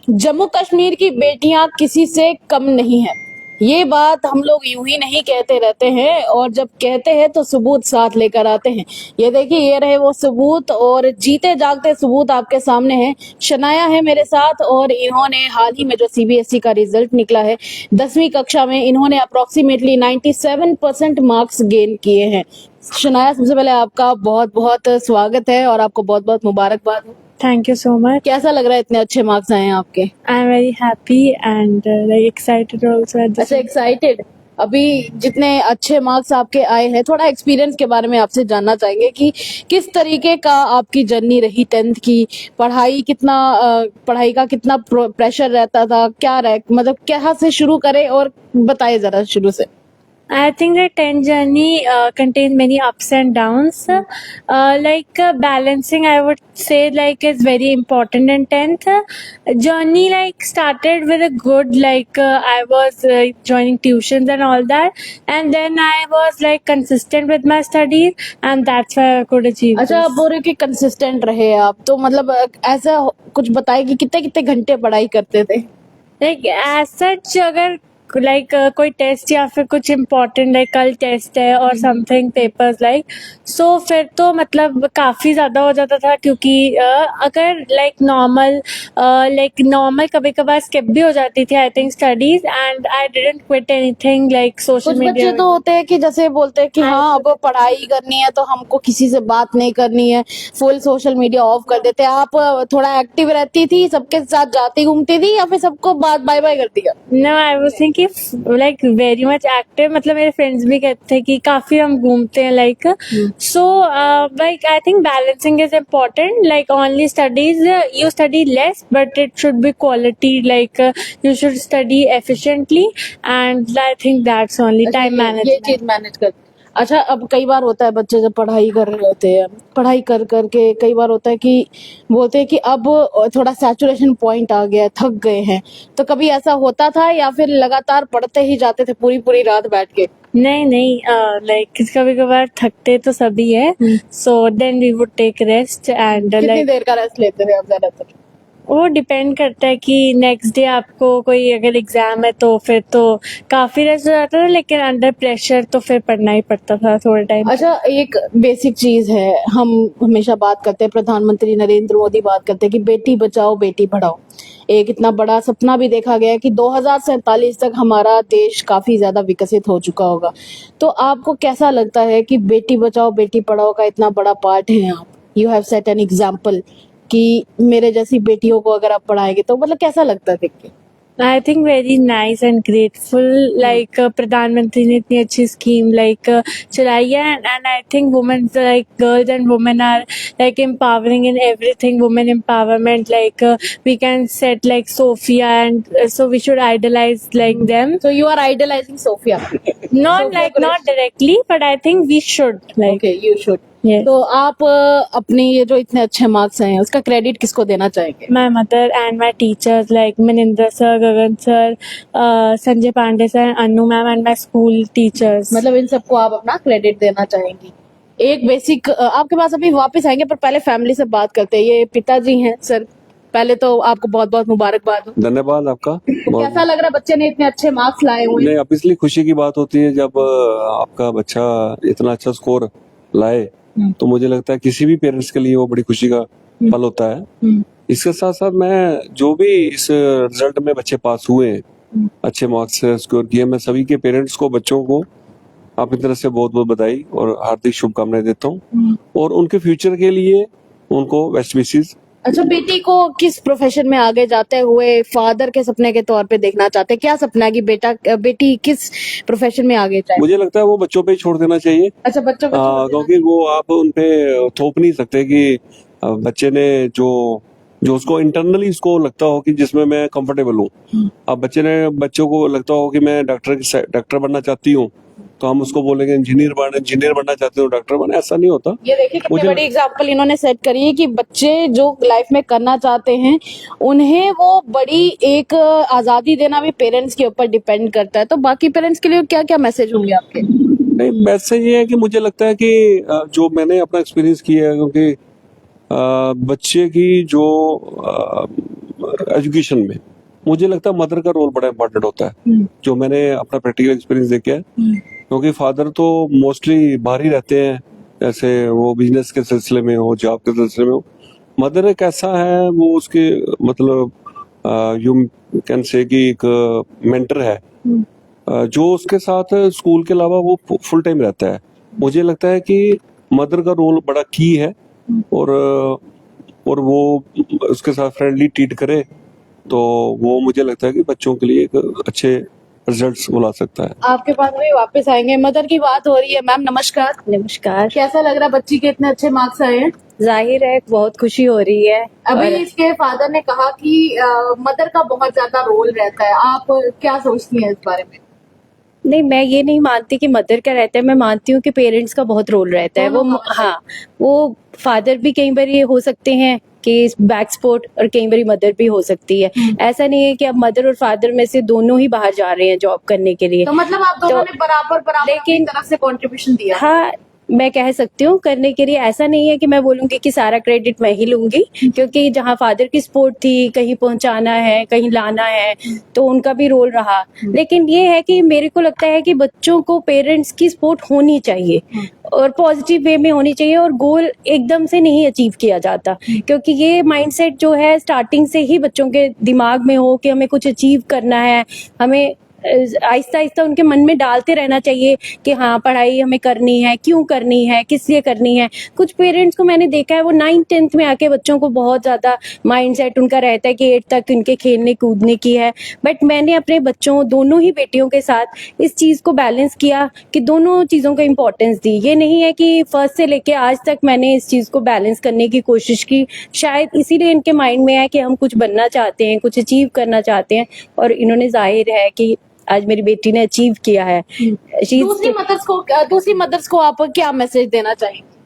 जम्मू कश्मीर की बेटियां किसी से कम नहीं है। ये बात हम लोग यूं ही नहीं कहते रहते हैं, और जब कहते हैं तो सबूत साथ लेकर आते हैं। ये देखिए, ये रहे वो सबूत, और जीते जागते सबूत आपके सामने हैं। शनाया है मेरे साथ, और इन्होंने हाल ही में जो सीबीएसई का रिजल्ट निकला है 10वीं कक्षा में, इन्होंने अप्रोक्सीमेटली 97% मार्क्स गेन किए हैं। शनाया, सबसे पहले आपका बहुत बहुत स्वागत है और आपको बहुत बहुत मुबारकबाद हो। Thank you so much. कैसा लग रहा है इतने अच्छे मार्क्स आए हैं आपके? I'm very happy and like excited also at the अच्छा, same. एक्साइटेड। अभी जितने अच्छे मार्क्स आपके आए हैं, थोड़ा एक्सपीरियंस के बारे में आपसे जानना चाहेंगे कि किस तरीके का आपकी जर्नी रही 10th की। पढ़ाई का कितना प्रेशर रहता था, क्या मतलब कहाँ से शुरू करें, और बताइए जरा शुरू से। I think the 10th journey contains many ups and downs. Balancing, I would say, like is very important in 10th. Journey like started with a good I was joining tuitions and all that, and then I was like consistent with my studies, and that's why I could achieve. अच्छा, आप this. बोल रहे हो कि consistent रहे आप, तो मतलब ऐसा कुछ बताइए कि कितने कितने घंटे पढ़ाई करते थे? लाइक एज सच अगर कोई टेस्ट या फिर कुछ इम्पोर्टेंट लाइक कल टेस्ट है और समथिंग पेपर्स लाइक सो फिर तो मतलब काफी ज्यादा हो जाता था, क्योंकि अगर नॉर्मल कभी कभार स्किप भी हो जाती थी I think studies, and I didn't quit anything like social कुछ बच्चे मीडिया. तो होते हैं कि जैसे बोलते हैं कि हाँ, अब पढ़ाई करनी है तो हमको किसी से बात नहीं करनी है, फुल सोशल मीडिया ऑफ कर देते हैं। आप थोड़ा एक्टिव रहती थी, सबके साथ जाती घूमती थी, या फिर सबको बात बाय बाय कर दिया? No, I was thinking like very much active. मतलब मेरे फ्रेंड्स भी कहते थे कि काफी हम घूमते हैं like so like I think balancing is important. Like only studies, you study less but it should be quality. Like you should study efficiently, and I think that's only time ये management. चीज manage कर। अच्छा, अब कई बार होता है बच्चे जब पढ़ाई कर रहे होते हैं, पढ़ाई कर करके कई बार होता है कि बोलते हैं कि अब थोड़ा सैचुरेशन पॉइंट आ गया है, थक गए हैं। तो कभी ऐसा होता था, या फिर लगातार पढ़ते ही जाते थे पूरी पूरी रात बैठ के? नहीं, लाइक कभी कभार थकते तो सभी है, so then we would take rest and कितनी लाइक देर का रेस्ट लेते थे आप ज्यादातर? वो डिपेंड करता है कि नेक्स्ट डे आपको कोई अगर एग्जाम है तो फिर तो काफी रेस्ट हो जाता था, लेकिन अंडर प्रेशर तो फिर पढ़ना ही पड़ता था थोड़े टाइम. अच्छा, एक बेसिक चीज है, हम हमेशा बात करते हैं, प्रधानमंत्री नरेंद्र मोदी बात करते हैं कि बेटी बचाओ बेटी पढ़ाओ। एक इतना बड़ा सपना भी देखा गया है कि 2047 तक हमारा देश काफी ज्यादा विकसित हो चुका होगा। तो आपको कैसा लगता है कि बेटी बचाओ बेटी पढ़ाओ का इतना बड़ा पार्ट है आप, you have set an example कि मेरे जैसी बेटियों को अगर आप पढ़ाएंगे, तो मतलब कैसा लगता है देख के? I think very nice and grateful. Like प्रधानमंत्री ने इतनी अच्छी स्कीम लाइक चलाई है, and I think women like girls and women are like empowering in everything. Women empowerment, like we can set like Sophia, and so we should idolize like them. So you are idolizing Sophia? Not like not directly, but I think we should like. Okay, you should. Yes. तो आप अपने ये जो इतने अच्छे marks आए हैं उसका क्रेडिट किसको देना चाहेंगे? My mother and my teachers like Manindra sir, Gagan sir, Sanjay Pandey sir, Anu ma'am, and my school teachers. मतलब इन सबको आप अपना क्रेडिट देना चाहेंगी। एक बेसिक आपके पास अभी वापस आएंगे, पर पहले फैमिली से बात करते हैं। ये पिताजी हैं सर, पहले तो आपको बहुत बहुत मुबारकबाद हो। धन्यवाद आपका। कैसा लग रहा है, बच्चे ने इतने अच्छे मार्क्स लाए हुए हैं? नहीं, ऑब्वियसली खुशी की बात होती है जब आपका बच्चा इतना अच्छा स्कोर लाए, तो मुझे लगता है किसी भी पेरेंट्स के लिए वो बड़ी खुशी का पल होता है। इसके साथ साथ मैं जो भी इस रिजल्ट में बच्चे पास हुए हैं, अच्छे मार्क्स से स्कोर किए, मैं सभी के पेरेंट्स को, बच्चों को अपनी तरफ से बहुत बहुत बधाई और हार्दिक शुभकामनाएं देता हूँ, और उनके फ्यूचर के लिए उनको बेस्ट विशेस। अच्छा, बेटी को किस प्रोफेशन में आगे जाते हुए फादर के सपने के तौर पे देखना चाहते हैं? क्या सपना है कि बेटी किस प्रोफेशन में आगे जाए? मुझे लगता है वो बच्चों पे ही छोड़ देना चाहिए। अच्छा, बच्चों को छोड़ देना। क्योंकि वो आप उनपे थोप नहीं सकते कि बच्चे ने जो उसको इंटरनली उसको लगता हो कि जिसमें मैं कंफर्टेबल हूँ। अब बच्चों को लगता हो कि मैं डॉक्टर बनना चाहती हूँ, तो हम उसको बोलेंगे इंजीनियर बनना चाहते हो, डॉक्टर बनना, ऐसा नहीं होता। ये देखिए कितनी बड़ी एग्जांपल इन्होंने सेट करी है कि बच्चे जो लाइफ में करना चाहते हैं उन्हें वो बड़ी एक आजादी देना भी पेरेंट्स के ऊपर डिपेंड करता है। तो बाकी पेरेंट्स के लिए क्या क्या मैसेज होंगे आपके? नहीं, मैसेज ये है कि मुझे लगता है कि जो मैंने अपना एक्सपीरियंस किया है, क्योंकि बच्चे की जो एजुकेशन में मुझे लगता है मदर का रोल बड़ा इंपॉर्टेंट होता है, जो मैंने अपना प्रैक्टिकल एक्सपीरियंस देखा है। क्योंकि फादर तो मोस्टली बाहर ही रहते हैं, जैसे वो बिजनेस के सिलसिले में हो, जॉब के सिलसिले में हो। मदर एक ऐसा है, वो उसके मतलब यू कैन से कि एक मेंटर है, जो उसके साथ स्कूल के अलावा वो फुल टाइम रहता है। मुझे लगता है कि मदर का रोल बड़ा की है, और वो उसके साथ फ्रेंडली ट्रीट करे तो वो मुझे लगता है कि बच्चों के लिए एक अच्छे रिजल्ट्स वो ला सकता है। आपके पास भी वापस आएंगे। मदर की बात हो रही है। मैम नमस्कार। नमस्कार। कैसा लग रहा है, बच्ची के इतने अच्छे मार्क्स आए हैं? जाहिर है बहुत खुशी हो रही है। अभी और इसके फादर ने कहा कि मदर का बहुत ज्यादा रोल रहता है, आप क्या सोचती हैं इस बारे में? नहीं, मैं ये नहीं मानती कि मदर का रहता है, मैं मानती हूँ कि पेरेंट्स का बहुत रोल रहता है। दोनों वो का हाँ, वो फादर भी कई बार ये हो सकते हैं कि बैक सपोर्ट, और कई बार मदर भी हो सकती है। ऐसा नहीं है कि अब मदर और फादर में से दोनों ही बाहर जा रहे हैं जॉब करने के लिए। तो मतलब आप दोनों तो- ने बराबर बराबर अपनी लेकिन- तरफ से कंट्रीब्यूशन दिया। हाँ, मैं कह सकती हूँ करने के लिए। ऐसा नहीं है कि मैं बोलूंगी कि सारा क्रेडिट मैं ही लूंगी, क्योंकि जहाँ फादर की सपोर्ट थी, कहीं पहुंचाना है, कहीं लाना है, तो उनका भी रोल रहा। लेकिन ये है कि मेरे को लगता है कि बच्चों को पेरेंट्स की सपोर्ट होनी चाहिए, और पॉजिटिव वे में होनी चाहिए, और गोल एकदम से नहीं अचीव किया जाता, क्योंकि ये माइंडसेट जो है स्टार्टिंग से ही बच्चों के दिमाग में हो कि हमें कुछ अचीव करना है, हमें आहिस्ता आहिस्ता उनके मन में डालते रहना चाहिए कि हाँ पढ़ाई हमें करनी है, क्यों करनी है, किस लिए करनी है। कुछ पेरेंट्स को मैंने देखा है, वो 9th-10th में आके बच्चों को बहुत ज्यादा माइंडसेट उनका रहता है कि 8 तक उनके खेलने कूदने की है। बट मैंने अपने बच्चों, दोनों ही बेटियों के साथ इस चीज को बैलेंस किया कि दोनों चीजों को इम्पोर्टेंस दी। ये नहीं है कि फर्स्ट से लेके आज तक मैंने इस चीज को बैलेंस करने की कोशिश की, शायद इसीलिए इनके माइंड में है कि हम कुछ बनना चाहते हैं, कुछ अचीव करना चाहते हैं, और इन्होंने जाहिर है कि आज मेरी बेटी ने अचीव किया है। दूसरी मदर्स को आप क्या मैसेज देना चाहेंगे?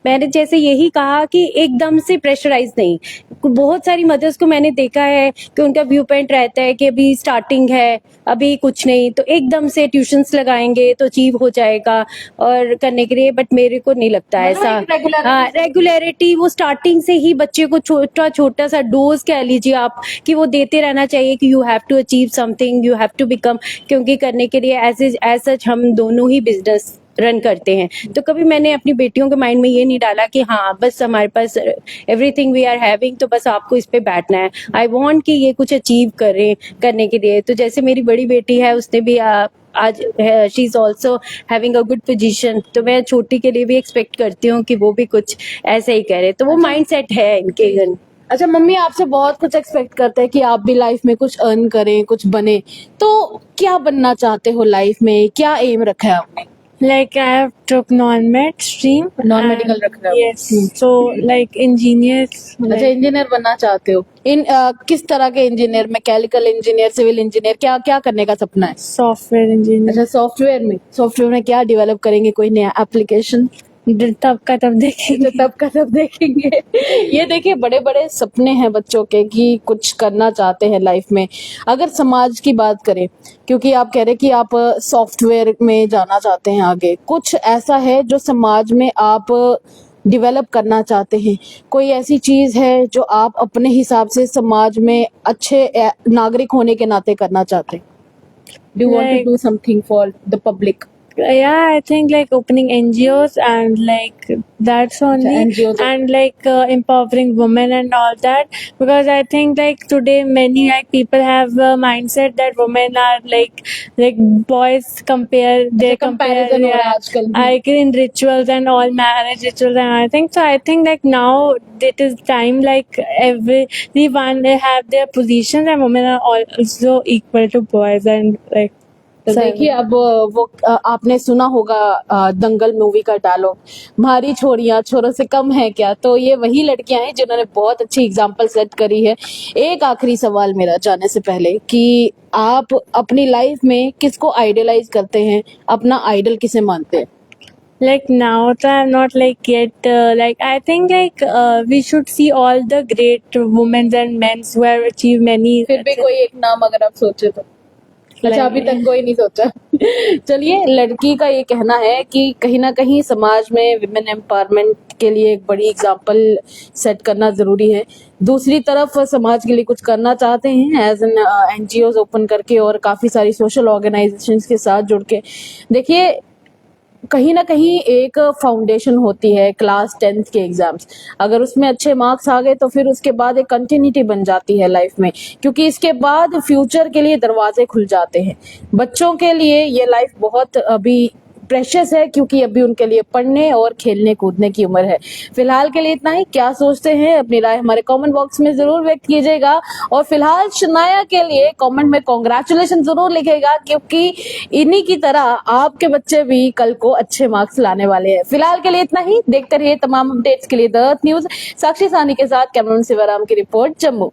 मैंने जैसे यही कहा कि एकदम से प्रेशराइज नहीं। बहुत सारी मदर्स को मैंने देखा है कि उनका व्यू पॉइंट रहता है कि अभी स्टार्टिंग है, अभी कुछ नहीं, तो एकदम से ट्यूशंस लगाएंगे तो अचीव हो जाएगा और करने के लिए। बट मेरे को नहीं लगता मतलब ऐसा। एक regularity हाँ, रेगुलरिटी वो स्टार्टिंग से ही बच्चे को छोटा छोटा सा डोज कह लीजिए आप, कि वो देते रहना चाहिए कि you have to achieve something, you have to become. क्योंकि करने के लिए एज सच हम दोनों ही बिजनेस रन करते हैं, तो कभी मैंने अपनी बेटियों के माइंड में ये नहीं डाला कि हाँ बस हमारे पास एवरीथिंग वी आर हैविंग, तो बस आपको इस पे बैठना है। आई वांट कि ये कुछ अचीव करें करने के लिए। तो जैसे मेरी बड़ी बेटी है, उसने भी आज she is also having a good position, तो मैं छोटी के लिए भी एक्सपेक्ट करती हूँ कि वो भी कुछ ऐसे ही करे। तो वो माइंड सेट है इनके घर। अच्छा, मम्मी आपसे बहुत कुछ एक्सपेक्ट करते हैं कि आप भी लाइफ में कुछ अर्न करें, कुछ बने, तो क्या बनना चाहते हो लाइफ में? क्या एम रखा है आपने? Like I have took non-med stream. Non-medical and- रख रहे हो? Yes. So like engineers. अच्छा, इंजीनियर बनना चाहते हो। किस तरह के engineer? Mechanical engineer, civil engineer, क्या क्या करने का सपना है? Software engineer. अच्छा, सॉफ्टवेयर में क्या डेवलप करेंगे? कोई नया एप्लीकेशन? तब का तब देखेंगे। तब का तब देखेंगे। ये देखिए, बड़े बड़े सपने हैं बच्चों के कि कुछ करना चाहते हैं लाइफ में। अगर समाज की बात करें, क्योंकि आप कह रहे कि आप सॉफ्टवेयर में जाना चाहते हैं आगे, कुछ ऐसा है जो समाज में आप डेवलप करना चाहते हैं? कोई ऐसी चीज है जो आप अपने हिसाब से समाज में अच्छे नागरिक होने के नाते करना चाहते हैं? Do you want to do something for the public? Yeah, I think like opening NGOs and like that's only, NGOs. and like empowering women and all that, because I think like today many like people have a mindset that women are like boys compare they compare comparison हो रहा है आजकल। like in rituals and all marriage rituals, and I think like now it is time like everyone they have their positions and women are also equal to boys and like तो देखिए, अब वो आपने सुना होगा दंगल मूवी का dialogue, हमारी छोरियां छोरों से कम है क्या? तो ये वही लड़कियां हैं जिन्होंने बहुत अच्छी एग्जांपल सेट करी है। एक आखिरी सवाल मेरा जाने से पहले, कि आप अपनी लाइफ में किसको आइडियलाइज करते हैं? अपना आइडल किसे मानते हैं? like now so I'm not like yet like I think like we should see all the great women and men who have achieved many फिर भी कोई एक नाम अगर आप सोचे तो? अच्छा, अभी तक कोई नहीं सोचा। चलिए, लड़की का ये कहना है कि कहीं ना कहीं समाज में विमेन एम्पावरमेंट के लिए एक बड़ी एग्जाम्पल सेट करना जरूरी है। दूसरी तरफ समाज के लिए कुछ करना चाहते हैं एज एन एनजीओ ओपन करके और काफी सारी सोशल ऑर्गेनाइजेशंस के साथ जुड़ के। देखिए, कहीं ना कहीं एक फाउंडेशन होती है क्लास 10th के एग्जाम्स, अगर उसमें अच्छे मार्क्स आ गए तो फिर उसके बाद एक कंटिन्यूटी बन जाती है लाइफ में, क्योंकि इसके बाद फ्यूचर के लिए दरवाजे खुल जाते हैं। बच्चों के लिए ये लाइफ बहुत अभी प्रेशियस है, क्योंकि अभी उनके लिए पढ़ने और खेलने कूदने की उम्र है। फिलहाल के लिए इतना ही। क्या सोचते हैं, अपनी राय हमारे कमेंट बॉक्स में जरूर व्यक्त कीजिएगा, और फिलहाल शनाया के लिए कमेंट में कांग्रेचुलेशन जरूर लिखेगा, क्योंकि इन्हीं की तरह आपके बच्चे भी कल को अच्छे मार्क्स लाने वाले हैं। फिलहाल के लिए इतना ही। देखते रहिए तमाम अपडेट्स के लिए द अर्थ न्यूज। साक्षी सानी के साथ कैमरामैन शिवराम की रिपोर्ट, जम्मू।